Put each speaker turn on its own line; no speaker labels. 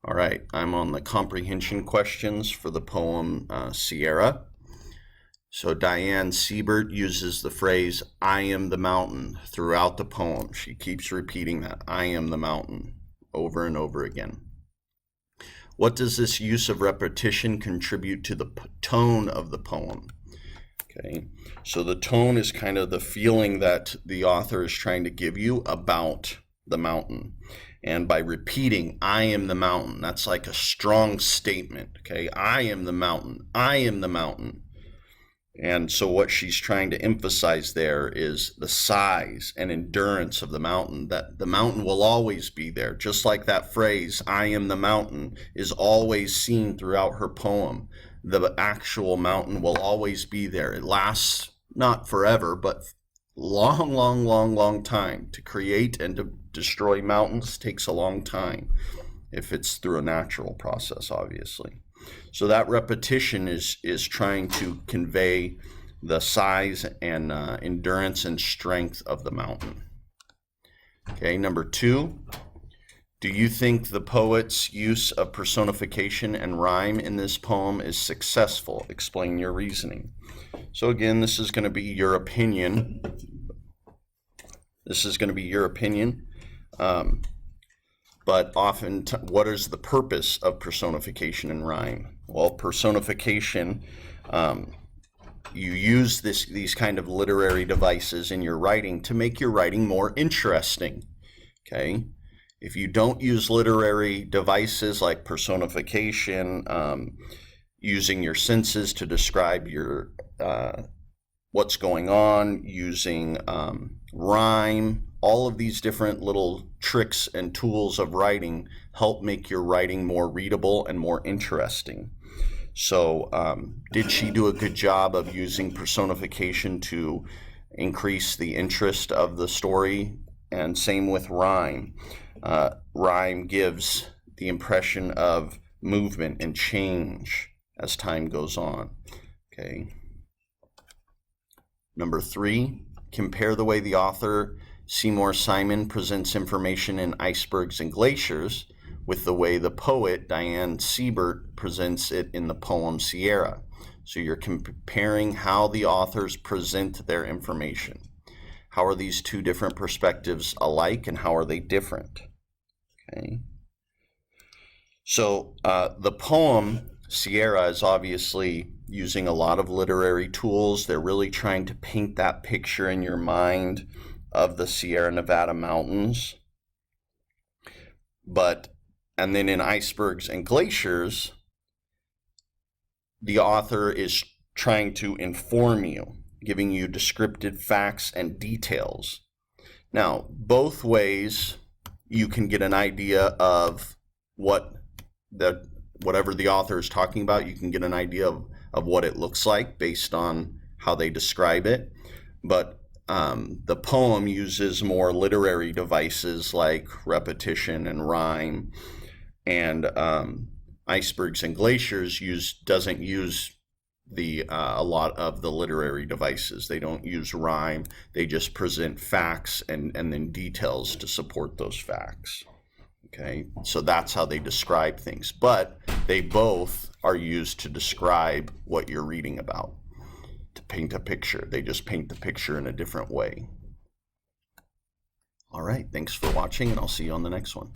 All right, I'm on the comprehension questions for the poem Sierra. So Diane Siebert uses the phrase, I am the mountain, throughout the poem. She keeps repeating that, I am the mountain, over and over again. What does this use of repetition contribute to the tone of the poem? Okay, so the tone is kind of the feeling that the author is trying to give you about the mountain. And by repeating, I am the mountain, that's like a strong statement, okay? I am the mountain, I am the mountain. And so what she's trying to emphasize there is the size and endurance of the mountain, that the mountain will always be there. Just like that phrase, I am the mountain, is always seen throughout her poem. The actual mountain will always be there. It lasts not forever, but long time. To create and to destroy mountains takes a long time if it's through a natural process, obviously. So that repetition is trying to convey the size and endurance and strength of the mountain. Okay, number 2, do you think the poet's use of personification and rhyme in this poem is successful? Explain your reasoning. So again, this is going to be your opinion. But often, what is the purpose of personification and rhyme? Well, personification, you use these kind of literary devices in your writing to make your writing more interesting, okay? If you don't use literary devices like personification, using your senses to describe your what's going on, using rhyme, all of these different little tricks and tools of writing help make your writing more readable and more interesting. So did she do a good job of using personification to increase the interest of the story? And same with rhyme. Rhyme gives the impression of movement and change as time goes on. Okay. Number 3, compare the way the author Seymour Simon presents information in Icebergs and Glaciers with the way the poet Diane Siebert presents it in the poem Sierra. So you're comparing how the authors present their information. How are these two different perspectives alike, and how are they different? Okay. So the poem Sierra is obviously using a lot of literary tools. They're really trying to paint that picture in your mind of the Sierra Nevada mountains. And then in Icebergs and Glaciers, the author is trying to inform you, giving you descriptive facts and details. Now, both ways you can get an idea of whatever the author is talking about. You can get an idea of what it looks like based on how they describe it. But the poem uses more literary devices like repetition and rhyme, and Icebergs and Glaciers doesn't use a lot of the literary devices. They don't use rhyme. They just present facts and then details to support those facts. Okay, so that's how they describe things. But they both are used to describe what you're reading about, to paint a picture. They just paint the picture in a different way. All right, thanks for watching, and I'll see you on the next one.